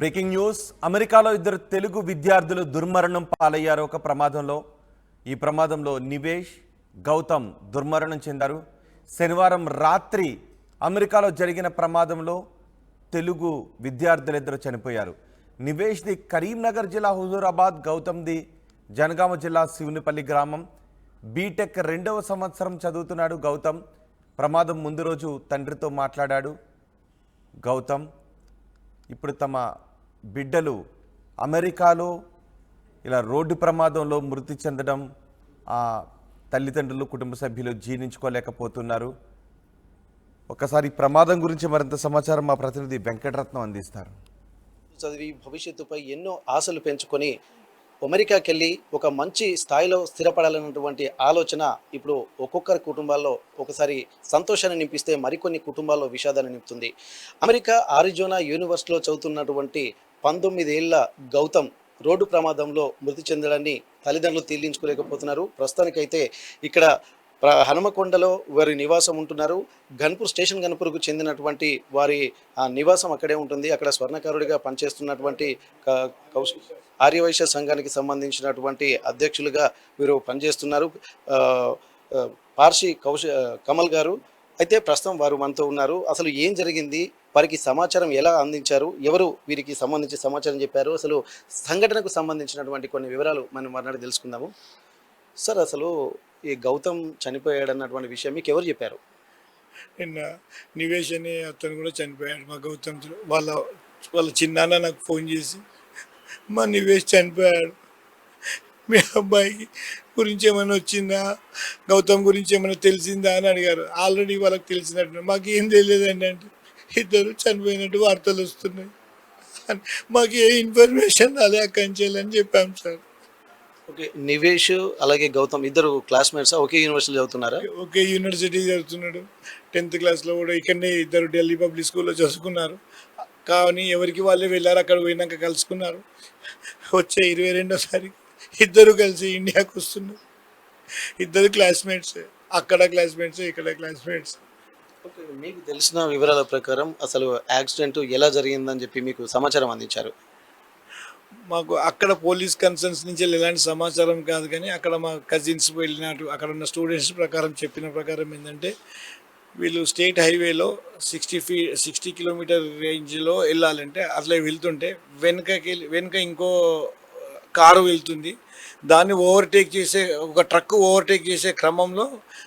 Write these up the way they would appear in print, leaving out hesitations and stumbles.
Breaking news. అమెరికాలో ఇద్దరు తెలుగు విద్యార్థులు దుర్మరణం పాలయ్యారు ఒక ప్రమాదంలో. ఈ ప్రమాదంలో నివేష్, గౌతమ్ దుర్మరణం చెందారు. శనివారం రాత్రి అమెరికాలో జరిగిన ప్రమాదంలో తెలుగు విద్యార్థులిద్దరు చనిపోయారు. నివేష్ది కరీంనగర్ జిల్లా హుజూరాబాద్, గౌతమ్ది జనగామ జిల్లా శివునిపల్లి గ్రామం. బీటెక్ 2వ సంవత్సరం చదువుతున్నాడు గౌతమ్. ప్రమాదం ముందు రోజు తండ్రితో మాట్లాడాడు గౌతమ్. ఇప్పుడు తమ బిడ్డలు అమెరికాలో ఇలా రోడ్డు ప్రమాదంలో మృతి చెందడం ఆ తల్లిదండ్రులు, కుటుంబ సభ్యులు జీర్ణించుకోలేకపోతున్నారు. ఒకసారి ప్రమాదం గురించి మరింత సమాచారం మా ప్రతినిధి వెంకటరత్నం అందిస్తారు. చదివి భవిష్యత్తుపై ఎన్నో ఆశలు పెంచుకొని అమెరికాకి వెళ్ళి ఒక మంచి స్థాయిలో స్థిరపడాలన్నటువంటి ఆలోచన ఇప్పుడు ఒక్కొక్కరి కుటుంబాల్లో ఒకసారి సంతోషాన్ని నింపిస్తే మరికొన్ని కుటుంబాల్లో విషాదాన్ని నింపుతుంది. అమెరికా ఆరిజోనా యూనివర్సిటీలో చదువుతున్నటువంటి 19 ఏళ్ల గౌతమ్ రోడ్డు ప్రమాదంలో మృతి చెందడాన్ని తల్లిదండ్రులు తీర్లించుకోలేకపోతున్నారు. ప్రస్తుతానికైతే ఇక్కడ హనుమకొండలో వారి నివాసం ఉంటున్నారు. గన్పూర్ స్టేషన్ గన్పూర్కు చెందినటువంటి వారి నివాసం అక్కడే ఉంటుంది. అక్కడ స్వర్ణకారుడిగా పనిచేస్తున్నటువంటి ఆర్యవైశ్య సంఘానికి సంబంధించినటువంటి అధ్యక్షులుగా వీరు పనిచేస్తున్నారు. పార్షి కమల్ గారు అయితే ప్రస్తుతం వారు మనతో ఉన్నారు. అసలు ఏం జరిగింది, వారికి సమాచారం ఎలా అందించారు, ఎవరు వీరికి సంబంధించి సమాచారం చెప్పారు, అసలు సంఘటనకు సంబంధించినటువంటి కొన్ని వివరాలు మనం మర్నాడు తెలుసుకుందాము. సార్, అసలు ఈ గౌతమ్ చనిపోయాడన్నటువంటి విషయం మీకు ఎవరు చెప్పారు? నిన్న నివేష్ అనే అతను కూడా చనిపోయాడు. మా గౌతమ్ వాళ్ళ వాళ్ళ చిన్నాన్న నాకు ఫోన్ చేసి మా నివేష్ చనిపోయాడు, మీ అబ్బాయికి గురించి ఏమైనా వచ్చిందా, గౌతమ్ గురించి ఏమైనా తెలిసిందా అని అడిగారు. ఆల్రెడీ వాళ్ళకి తెలిసినట్టు మాకు ఏం తెలియదండి అంటే ఇద్దరు చనిపోయినట్టు వార్తలు వస్తున్నాయి, మాకు ఏ ఇన్ఫర్మేషన్ రాలే అక్కడి నుంచి అని చెప్పాం సార్. ఓకే, నివేష్ అలాగే గౌతమ్ ఇద్దరు క్లాస్మేట్స్ ఒకే యూనివర్సిటీలో చదువుతున్నారా? ఒకే యూనివర్సిటీ చదువుతున్నాడు. 10th క్లాస్లో కూడా ఇక్కడనే ఇద్దరు ఢిల్లీ పబ్లిక్ స్కూల్లో చదువుకున్నారు. కానీ ఎవరికి వాళ్ళే వెళ్ళారు. అక్కడ పోయినాక కలుసుకున్నారు. వచ్చే 22వ తారీఖు ఇద్దరు కలిసి ఇండియాకి వస్తున్నారు. ఇద్దరు క్లాస్మేట్స్, అక్కడ క్లాస్మేట్స్, ఇక్కడ క్లాస్మేట్స్. ఓకే, మీకు తెలిసిన వివరాల ప్రకారం అసలు యాక్సిడెంట్ ఎలా జరిగిందని చెప్పి మీకు సమాచారం అందించారు? మాకు అక్కడ పోలీస్ కన్సర్న్స్ నుంచి ఎలాంటి సమాచారం కాదు, కానీ అక్కడ మా కజిన్స్ వెళ్ళినట్టు అక్కడ ఉన్న స్టూడెంట్స్ ప్రకారం చెప్పిన ప్రకారం ఏంటంటే వీళ్ళు స్టేట్ హైవేలో 60 కిలోమీటర్ రేంజ్లో వెళ్ళాలంటే అట్లా వెళ్తుంటే వెనుక ఇంకో కారు వెళ్తుంది. దాన్ని ఓవర్టేక్ చేసే ఒక ట్రక్ ఓవర్టేక్ చేసే క్రమంలో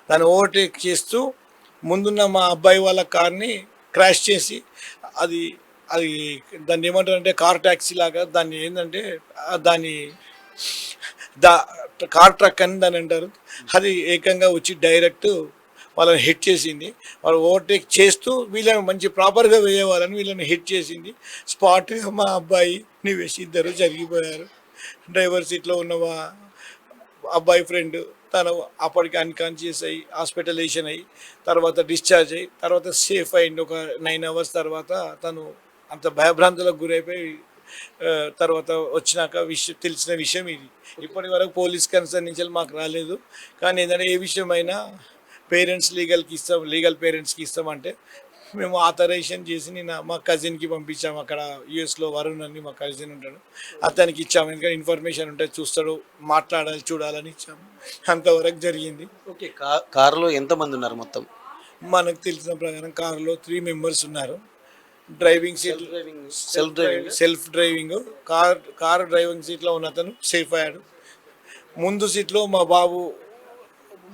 దాన్ని ఓవర్టేక్ చేస్తూ ముందున్న మా అబ్బాయి వాళ్ళ కార్ని క్రాష్ చేసి అది దాన్ని ఏమంటారంటే కార్ ట్యాక్సీ లాగా దాన్ని ఏంటంటే దాన్ని కార్ ట్రక్ అని దాన్ని అంటారు. అది ఏకంగా వచ్చి డైరెక్ట్ వాళ్ళని హిట్ చేసింది. వాళ్ళు ఓవర్టేక్ చేస్తూ వీళ్ళని మంచి ప్రాపర్గా వేయేవాళ్ళని వీళ్ళని హిట్ చేసింది. స్పాట్గా మా అబ్బాయి నివేష్ ఇద్దరు జరిగిపోయారు. డ్రైవర్ సీట్లో ఉన్న అబ్బాయి ఫ్రెండ్ తను అప్పటికి అన్కాన్షియస్ అయ్యి హాస్పిటలైజేషన్ అయ్యి తర్వాత డిశ్చార్జ్ అయ్యి తర్వాత సేఫ్ అయింది. ఒక 9 hours తర్వాత తను అంత భయభ్రాంతులకు గురైపోయి తర్వాత వచ్చినాక తెలిసిన విషయం ఇది. ఇప్పటి వరకు పోలీస్ కన్సర్న్ నుంచి మాకు రాలేదు. కానీ ఏదైనా ఏ విషయమైనా పేరెంట్స్ లీగల్ పేరెంట్స్కి ఇస్తామంటే మేము ఆథరైజేషన్ చేసి నేను మా కజిన్కి పంపించాము. అక్కడ యూఎస్లో వరుణ్ అని మా కజిన్ ఉంటాడు, అతనికి ఇచ్చాము. ఎందుకంటే ఇన్ఫర్మేషన్ ఉంటే చూస్తాడు, మాట్లాడాలి, చూడాలని ఇచ్చాము. అంతవరకు జరిగింది. ఓకే, కారులో ఎంతమంది ఉన్నారు మొత్తం? మనకు తెలిసిన ప్రకారం కారులో 3 members ఉన్నారు. Driving seat self driving car driving సీట్లో ఉన్న అతను సేఫ్ అయ్యాడు. ముందు సీట్లో మా బాబు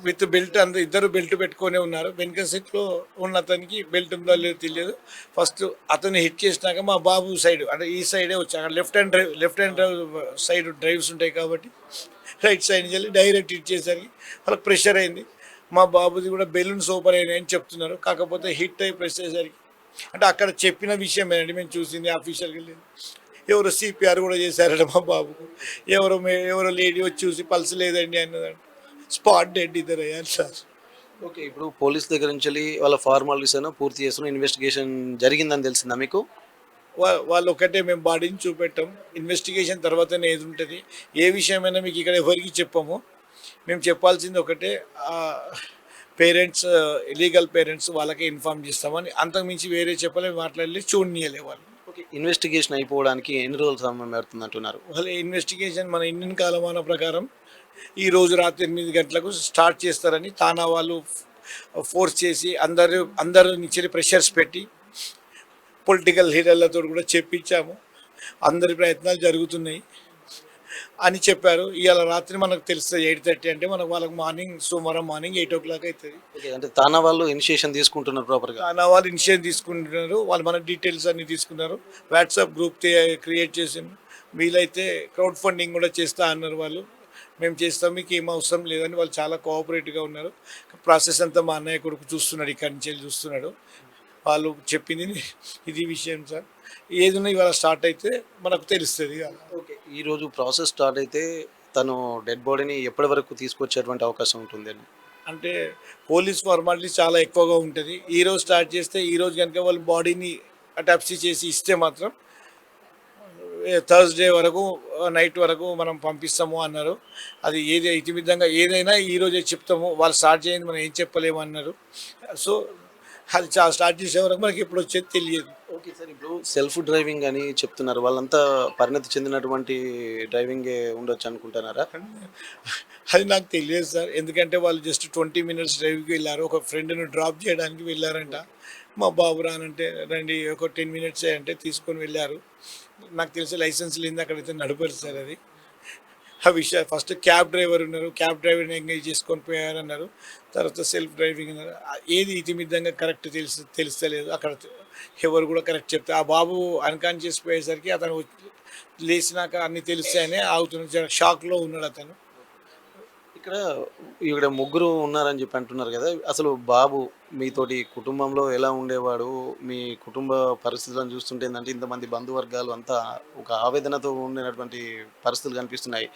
విత్ బెల్ట్, అందరూ ఇద్దరు బెల్ట్ పెట్టుకొని ఉన్నారు. వెనుక సీట్లో ఉన్న అతనికి బెల్ట్ ఉందో లేదో తెలియదు. ఫస్ట్ అతను హిట్ చేసినాక మా బాబు సైడ్ అంటే ఈ సైడే వచ్చి అక్కడ లెఫ్ట్ హ్యాండ్ సైడ్ డ్రైవ్స్ ఉంటాయి కాబట్టి రైట్ సైడ్ నుంచి వెళ్ళి డైరెక్ట్ హిట్ చేసరికి వాళ్ళకి ప్రెషర్ అయింది. మా బాబుది కూడా బెలూన్స్ ఓపెన్ అయినాయి అని చెప్తున్నారు. కాకపోతే హిట్ అయి ప్రెస్ అయ్యేసరికి అంటే అక్కడ చెప్పిన విషయం ఏంటంటే మేము చూసింది ఆఫీషియల్గా లేదు. ఎవరో CPR కూడా చేశారట మా బాబుకు. ఎవరో లేడీ వచ్చి చూసి పల్స్ లేదండి అన్నదంట. స్పాట్ డెడ్ ఇద్దరు అయ్యారు సార్. ఓకే, ఇప్పుడు పోలీస్ దగ్గర నుంచి వాళ్ళ ఫార్మాలిటీస్ అయినా పూర్తి చేస్తున్న ఇన్వెస్టిగేషన్ జరిగిందని తెలిసిందా మీకు? వాళ్ళు ఒకటే మేము బాడీని చూపెట్టాం. ఇన్వెస్టిగేషన్ తర్వాతనే ఏది ఉంటుంది. ఏ విషయమైనా మీకు ఇక్కడ ఎవరికి చెప్పము. మేము చెప్పాల్సింది ఒకటే, పేరెంట్స్ లీగల్ పేరెంట్స్ వాళ్ళకే ఇన్ఫార్మ్ చేస్తామని, అంతకుమించి వేరే చెప్పలే, మాట్లాడలే, చూడనీయలే వాళ్ళు. ఓకే, ఇన్వెస్టిగేషన్ అయిపోవడానికి ఎన్ని రోజులు సమయం పడుతుంది అంటున్నారు? వాళ్ళ ఇన్వెస్టిగేషన్ మన ఇండియన్ కాలమాన ప్రకారం ఈ రోజు రాత్రి 8 గంటలకు స్టార్ట్ చేస్తారని తానా వాళ్ళు ఫోర్స్ చేసి అందరూ నుంచి ప్రెషర్స్ పెట్టి పొలిటికల్ లీడర్లతో కూడా చెప్పించాము. అందరి ప్రయత్నాలు జరుగుతున్నాయి అని చెప్పారు. ఇవాళ రాత్రి మనకు తెలుస్తుంది 8:30 అంటే మనకు వాళ్ళకి సోమవారం మార్నింగ్ 8 o'clock అవుతుంది. ఓకే, అంటే తానా వాళ్ళు ఇనిషియేషన్ తీసుకుంటున్నారు ప్రాపర్గా? తానా వాళ్ళు ఇనిషియేటివ్ తీసుకుంటున్నారు. వాళ్ళు మన డీటెయిల్స్ అన్ని తీసుకున్నారు. వాట్సాప్ గ్రూప్ క్రియేట్ చేసాము. వీలైతే క్రౌడ్ ఫండింగ్ కూడా చేస్తా అన్నారు వాళ్ళు. మేము చేస్తాం, మీకు ఏం అవసరం లేదని వాళ్ళు చాలా కోఆపరేటివ్గా ఉన్నారు. ప్రాసెస్ అంతా మా అన్నయ్య కొడుకు చూస్తున్నాడు, ఇక్కడి నుంచి వెళ్ళి చూస్తున్నాడు. వాళ్ళు చెప్పింది ఇది విషయం సార్. ఏదైనా ఇవాళ స్టార్ట్ అయితే మనకు తెలుస్తుంది. ఓకే, ఈరోజు ప్రాసెస్ స్టార్ట్ అయితే తను డెడ్ బాడీని ఎప్పటి వరకు తీసుకొచ్చేటువంటి అవకాశం ఉంటుంది అని? అంటే పోలీస్ ఫార్మాలిటీ చాలా ఎక్కువగా ఉంటుంది. ఈరోజు స్టార్ట్ చేస్తే ఈరోజు కనుక వాళ్ళు బాడీని అటాప్సీ చేసి ఇస్తే మాత్రం థర్స్డే వరకు నైట్ వరకు మనం పంపిస్తాము అన్నారు. అది ఇతిమిద్దంగా ఏదైనా ఈరోజే చెప్తాము, వాళ్ళు స్టార్ట్ చేయండి మనం ఏం చెప్పలేము అన్నారు. సో అది స్టార్ట్ చేసే వరకు మనకి ఎప్పుడు వచ్చేది తెలియదు. ఓకే సార్, ఇప్పుడు సెల్ఫ్ డ్రైవింగ్ అని చెప్తున్నారు, వాళ్ళంతా పరిణతి చెందినటువంటి డ్రైవింగే ఉండొచ్చు అనుకుంటున్నారా? అది నాకు తెలియదు సార్. ఎందుకంటే వాళ్ళు జస్ట్ 20 minutes డ్రైవ్కి వెళ్ళారు. ఒక ఫ్రెండ్ను డ్రాప్ చేయడానికి వెళ్ళారంట. మా బాబు రానంటే రండి ఒక 10 minutes అంటే తీసుకొని వెళ్ళారు. నాకు తెలిసి లైసెన్స్ లేని అక్కడైతే నడపరు సార్. అది ఆ విషయం ఫస్ట్ క్యాబ్ డ్రైవర్ ఉన్నారు, క్యాబ్ డ్రైవర్ని ఎంగేజ్ చేసుకొని పోయారన్నారు. తర్వాత సెల్ఫ్ డ్రైవింగ్ అన్నారు. ఏది ఇతిమిద్దంగా కరెక్ట్ తెలుస్తలేదు. అక్కడ ఎవరు కూడా కరెక్ట్ చెప్తే ఆ బాబు అన్కాన్షియస్ పోయేసరికి అతను లేచినాక అన్ని తెలుస్తాయని ఆగుతున్నాడు. షాక్లో ఉన్నాడు అతను. ఇక్కడ ముగ్గురు ఉన్నారని చెప్పి అంటున్నారు కదా, అసలు బాబు మీతోటి కుటుంబంలో ఎలా ఉండేవాడు? మీ కుటుంబ పరిస్థితులను చూస్తుంటే ఏంటంటే ఇంతమంది బంధువర్గాలు అంతా ఒక ఆవేదనతో ఉండినటువంటి పరిస్థితులు కనిపిస్తున్నాయి.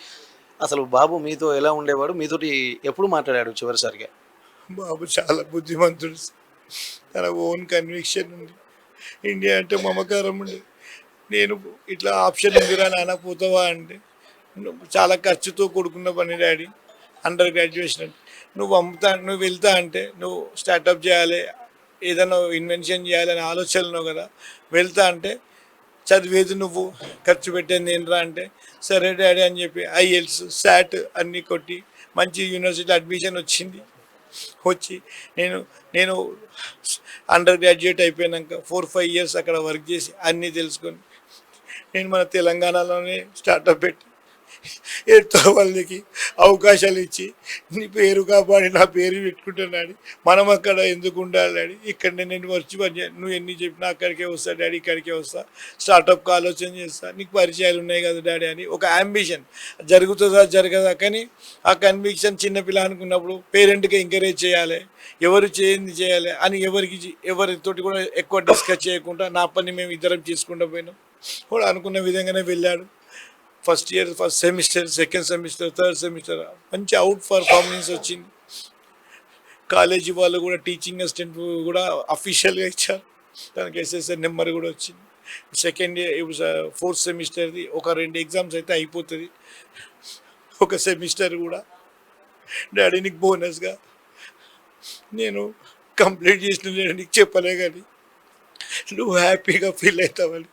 అసలు బాబు మీతో ఎలా ఉండేవాడు? మీతోటి ఎప్పుడు మాట్లాడాడు చివరిసారిగా? బాబు చాలా బుద్ధిమంతుడు. తన ఓన్ కన్విక్షన్ ఉంది. ఇండియా అంటే మమకారం ఉంది. నేను ఇట్లా ఆప్షన్ ఉందిరా నాన్న పోతావా అంటే, చాలా ఖర్చుతో కూడుకున్న పని డాడీ, అండర్ గ్రాడ్యుయేషన్ అంటే నువ్వు వెళ్తా అంటే నువ్వు స్టార్టప్ చేయాలి, ఏదైనా ఇన్వెన్షన్ చేయాలని ఆలోచనలో కదా వెళ్తా అంటే చదివేది నువ్వు, ఖర్చు పెట్టేది నేనురా అంటే సరే డాడీ అని చెప్పి ఐఎల్స్ శాట్ అన్నీ కొట్టి మంచి యూనివర్సిటీలో అడ్మిషన్ వచ్చింది. వచ్చి నేను అండర్ గ్రాడ్యుయేట్ అయిపోయాక 4-5 years అక్కడ వర్క్ చేసి అన్నీ తెలుసుకొని నేను మన తెలంగాణలోనే స్టార్టప్ పెట్టి ఎంతో వాళ్ళకి అవకాశాలు ఇచ్చి నీ పేరు కాపాడి నా పేరు పెట్టుకుంటున్నాడు. మనం అక్కడ ఎందుకు ఉండాలి డాడీ, ఇక్కడ నేను వచ్చి నువ్వు ఎన్ని చెప్పినా అక్కడికే వస్తా డాడీ, ఇక్కడికే వస్తా, స్టార్టప్కి ఆలోచన చేస్తా, నీకు పరిచయాలు ఉన్నాయి కదా డాడీ అని ఒక అంబిషన్. జరుగుతుందా జరగదా కానీ ఆ కన్విక్షన్ చిన్నపిల్ల అనుకున్నప్పుడు పేరెంట్కి ఎంకరేజ్ చేయాలి, ఎవరు చేయాలి అని ఎవరితోటి కూడా ఎక్కువ డిస్కస్ చేయకుండా నా పని మేము ఇద్దరం చేసుకుంటూ పోయినాం. కూడా అనుకున్న విధంగానే వెళ్ళాడు. First year, first semester, second semester, third semester మంచి అవుట్ పర్ఫార్మెన్స్ వచ్చింది. కాలేజీ వాళ్ళు కూడా టీచింగ్ అసిస్టెంట్ కూడా అఫీషియల్గా ఇచ్చారు. దానికి ఎస్ఎస్ఆర్ నెంబర్ కూడా వచ్చింది. సెకండ్ ఇయర్ ఇప్పుడు 4th సెమిస్టర్ది ఒక 2 exams అయితే అయిపోతుంది. ఒక సెమిస్టర్ కూడా డాడీ నీకు బోనస్గా నేను కంప్లీట్ చేసిన నీకు చెప్పలే కానీ నువ్వు హ్యాపీగా ఫీల్ అవుతావని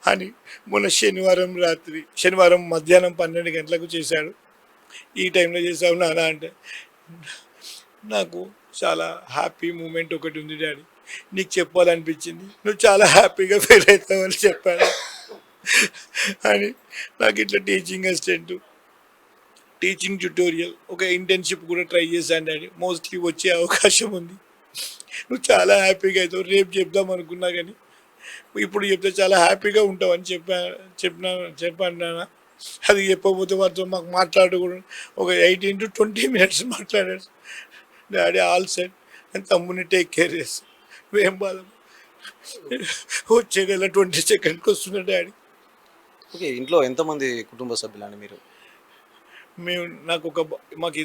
అని మొన్న శనివారం మధ్యాహ్నం 12 గంటలకు చేశాడు. ఈ టైంలో చేసావు నాన్న అంటే నాకు చాలా హ్యాపీ మూమెంట్ ఒకటి ఉంది డాడీ, నీకు చెప్పాలనిపించింది, నువ్వు చాలా హ్యాపీగా ఫీల్ అవుతావని చెప్పాడు. అని నాకు ఇట్లా టీచింగ్ అసిస్టెంట్, టీచింగ్ ట్యూటోరియల్, ఒక ఇంటర్న్షిప్ కూడా ట్రై చేశాను డాడీ, మోస్ట్లీ వచ్చే అవకాశం ఉంది, నువ్వు చాలా హ్యాపీగా అవుతావు. రేపు చెప్దాం అనుకున్నా కానీ ఇప్పుడు చెప్తే చాలా హ్యాపీగా ఉంటావు అని చెప్పాను నాన్న. అది చెప్పకపోతే వారితో మాకు మాట్లాడు కూడా ఒక 18 to 20 minutes మాట్లాడాడు. డాడీ ఆల్ సెట్ అని తమ్ముని టేక్ కేర్ చేస్తాను, ఏం బాధ. వచ్చే నెల 22nd వస్తున్నాడు డాడీ. ఓకే, ఇంట్లో ఎంతమంది కుటుంబ సభ్యులండి మీరు? మాకు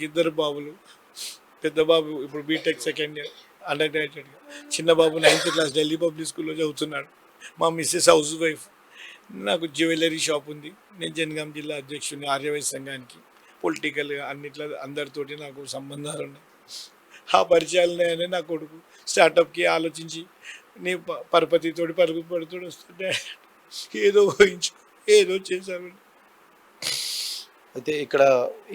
ఇద్దరు బాబులు. పెద్ద బాబు ఇప్పుడు బీటెక్ సెకండ్ ఇయర్ అండర్ గ్రాడ్యుయేట్గా, చిన్న బాబు 9th class ఢిల్లీ పబ్లిక్ స్కూల్లో చదువుతున్నాడు. మా మిస్సెస్ హౌస్ వైఫ్. నాకు జ్యువెలరీ షాప్ ఉంది. నేను జనగాం జిల్లా అధ్యక్షుడిని ఆర్యవైశ్య సంఘానికి. పొలిటికల్గా అన్నిట్లో అందరితోటి నాకు సంబంధాలు ఉన్నాయి. ఆ పరిచయాలు ఉన్నాయని నా కొడుకు స్టార్టప్కి ఆలోచించి నీ పరపతితోటి పరుగు పడుతోటి వస్తుంటే ఏదో ఊహించు ఏదో చేశారు. అయితే ఇక్కడ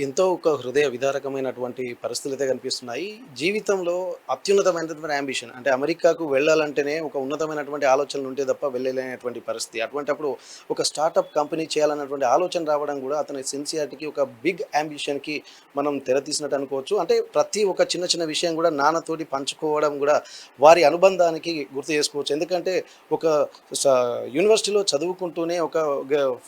ఎంతో ఒక హృదయ విదారకమైనటువంటి పరిస్థితులు అయితే కనిపిస్తున్నాయి. జీవితంలో అత్యున్నతమైనటువంటి యాంబిషన్ అంటే అమెరికాకు వెళ్ళాలంటేనే ఒక ఉన్నతమైనటువంటి ఆలోచనలు ఉంటే తప్ప వెళ్ళలేనటువంటి పరిస్థితి. అటువంటప్పుడు ఒక స్టార్టప్ కంపెనీ చేయాలన్నటువంటి ఆలోచన రావడం కూడా అతని సిన్సియారిటీకి ఒక బిగ్ యాంబిషన్‌కి మనం తెరతీసినట్టు అనుకోవచ్చు. అంటే ప్రతి ఒక్క చిన్న చిన్న విషయం కూడా నాన్నతోటి పంచుకోవడం కూడా వారి అనుబంధానికి గుర్తు చేసుకోవచ్చు. ఎందుకంటే ఒక స యూనివర్సిటీలో చదువుకుంటూనే ఒక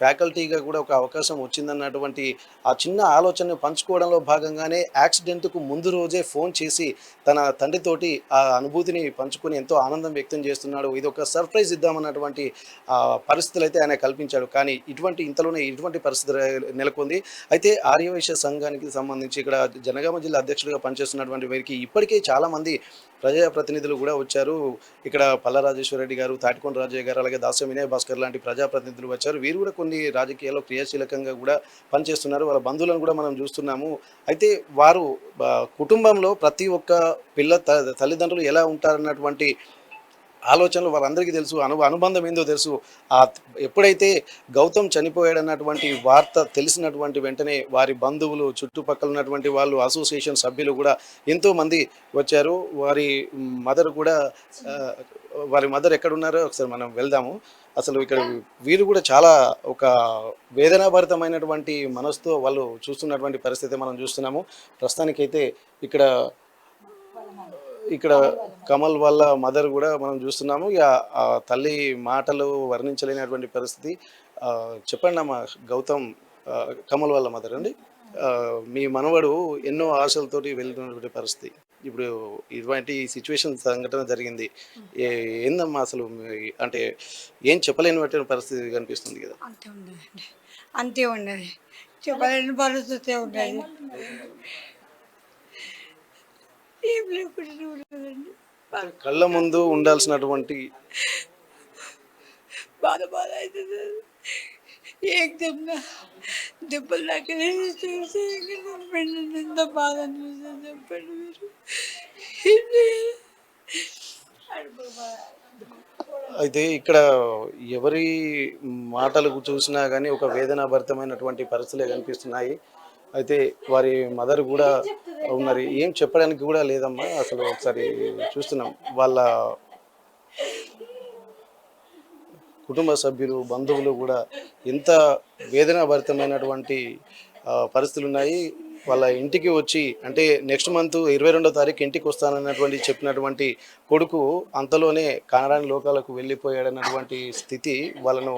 ఫ్యాకల్టీగా కూడా ఒక అవకాశం వచ్చిందన్నటువంటి ఆ చిన్న ఆలోచనను పంచుకోవడంలో భాగంగానే యాక్సిడెంట్‌కు ముందు రోజే ఫోన్ చేసి తన తండ్రితోటి ఆ అనుభూతిని పంచుకొని ఎంతో ఆనందం వ్యక్తం చేస్తున్నాడు. ఇదొక సర్ప్రైజ్ ఇద్దామన్నటువంటి పరిస్థితులైతే ఆయన కల్పించాడు. కానీ ఇంతలోనే ఇటువంటి పరిస్థితి నెలకొంది. అయితే ఆర్యవైశ్య సంఘానికి సంబంధించి ఇక్కడ జనగామ జిల్లా అధ్యక్షుడిగా పనిచేస్తున్నటువంటి వీరికి ఇప్పటికే చాలామంది ప్రజాప్రతినిధులు కూడా వచ్చారు. ఇక్కడ పల్లా రాజేశ్వరరెడ్డి గారు, తాటికొండ రాజయ్య గారు, అలాగే దాస్యం వినయ్ భాస్కర్ లాంటి ప్రజాప్రతినిధులు వచ్చారు. వీరు కూడా కొన్ని రాజకీయాల్లో క్రియాశీలకంగా కూడా పనిచేస్తున్నారు. వాళ్ళ బంధువులను కూడా మనం చూస్తున్నాము. అయితే వారు కుటుంబంలో ప్రతి ఒక్క తల్లిదండ్రులు ఎలా ఉంటారన్నటువంటి ఆలోచనలు వాళ్ళందరికీ తెలుసు. అనుబంధం ఏందో తెలుసు. ఎప్పుడైతే గౌతమ్ చనిపోయాడన్నటువంటి వార్త తెలిసినటువంటి వెంటనే వారి బంధువులు, చుట్టుపక్కల ఉన్నటువంటి వాళ్ళు, అసోసియేషన్ సభ్యులు కూడా ఎంతోమంది వచ్చారు. వారి మదర్ ఎక్కడున్నారో ఒకసారి మనం వెళ్దాము. అసలు ఇక్కడ వీరు కూడా చాలా ఒక వేదనాభరితమైనటువంటి మనసుతో వాళ్ళు చూస్తున్నటువంటి పరిస్థితి మనం చూస్తున్నాము. ప్రస్తుతానికైతే ఇక్కడ కమల్ వాళ్ళ మదర్ కూడా మనం చూస్తున్నాము. ఇక ఆ తల్లి మాటలు వర్ణించలేనటువంటి పరిస్థితి. చెప్పండి అమ్మా, గౌతమ్ కమల్ వాళ్ళ మదర్ అండి. మీ మనవడు ఎన్నో ఆశలతోటి వెళ్తున్నటువంటి పరిస్థితి. ఇప్పుడు ఇటువంటి సిచ్యువేషన్ సంఘటన జరిగింది. ఏందమ్మా అసలు అంటే ఏం చెప్పలేనటువంటి పరిస్థితి కనిపిస్తుంది కదా? అంతే ఉన్నది చెప్పలేని పరిస్థితి ఉన్నది. ఏం లేకుండా ఉన్నదండి. కళ్ళ ముందు ఉండాల్సినటువంటి బాధ అవుతుంది. ఏకదమ్ దెబ్బలు నాకు చూసి ఎంత బాధ అనిపిస్తుంది చెప్పండి మీరు. అయితే ఇక్కడ ఎవరి మాటలు చూసినా కానీ ఒక వేదనాభరితమైనటువంటి పరిస్థితులే కనిపిస్తున్నాయి. అయితే వారి మదర్ కూడా ఉన్నారు. ఏం చెప్పడానికి కూడా లేదమ్మా. అసలు ఒకసారి చూస్తున్నాం వాళ్ళ కుటుంబ సభ్యులు, బంధువులు కూడా ఎంత వేదనాభరితమైనటువంటి పరిస్థితులు ఉన్నాయి. వాళ్ళ ఇంటికి వచ్చి అంటే నెక్స్ట్ మంత్ 22వ తారీఖు ఇంటికి వస్తానన్నటువంటి చెప్పినటువంటి కొడుకు అంతలోనే కానరాని లోకాలకు వెళ్ళిపోయాడన్నటువంటి స్థితి వాళ్ళను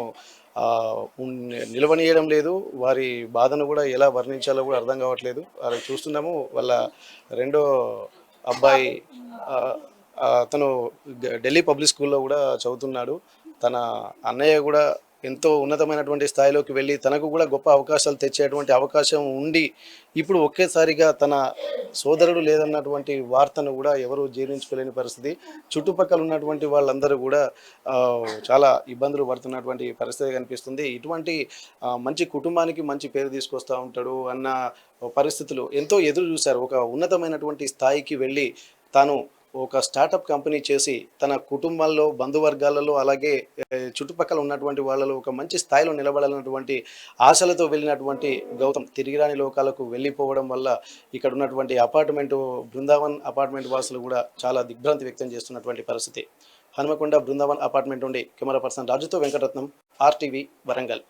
నిలవనీయడం లేదు. వారి బాధను కూడా ఎలా వర్ణించాలో కూడా అర్థం కావట్లేదు. అది చూస్తున్నాము. వాళ్ళ రెండో అబ్బాయి అతను ఢిల్లీ పబ్లిక్ స్కూల్లో కూడా చదువుతున్నాడు. తన అన్నయ్య కూడా ఎంతో ఉన్నతమైనటువంటి స్థాయిలోకి వెళ్ళి తనకు కూడా గొప్ప అవకాశాలు తెచ్చేటువంటి అవకాశం ఉండి ఇప్పుడు ఒకేసారిగా తన సోదరుడు లేదన్నటువంటి వార్తను కూడా ఎవరు జీర్ణించుకోలేని పరిస్థితి. చుట్టుపక్కల ఉన్నటువంటి వాళ్ళందరూ కూడా చాలా ఇబ్బందులు పడుతున్నటువంటి పరిస్థితి కనిపిస్తుంది. ఇటువంటి మంచి కుటుంబానికి మంచి పేరు తీసుకొస్తూ ఉంటాడు అన్న పరిస్థితులు ఎంతో ఎదురు చూశారు. ఒక ఉన్నతమైనటువంటి స్థాయికి వెళ్ళి తాను ఒక స్టార్టప్ కంపెనీ చేసి తన కుటుంబాల్లో, బంధువర్గాలలో, అలాగే చుట్టుపక్కల ఉన్నటువంటి వాళ్ళలో ఒక మంచి స్థాయిలో నిలబడాలన్నటువంటి ఆశలతో వెళ్ళినటువంటి గౌతమ్ తిరిగిరాని లోకాలకు వెళ్ళిపోవడం వల్ల ఇక్కడ ఉన్నటువంటి బృందావన్ అపార్ట్మెంట్ వాసులు కూడా చాలా దిగ్భ్రాంతి వ్యక్తం చేస్తున్నటువంటి పరిస్థితి. హనుమకొండ బృందావన్ అపార్ట్మెంట్ నుండి కెమెరా పర్సన్ రాజుతో వెంకటరత్నం, RTV వరంగల్.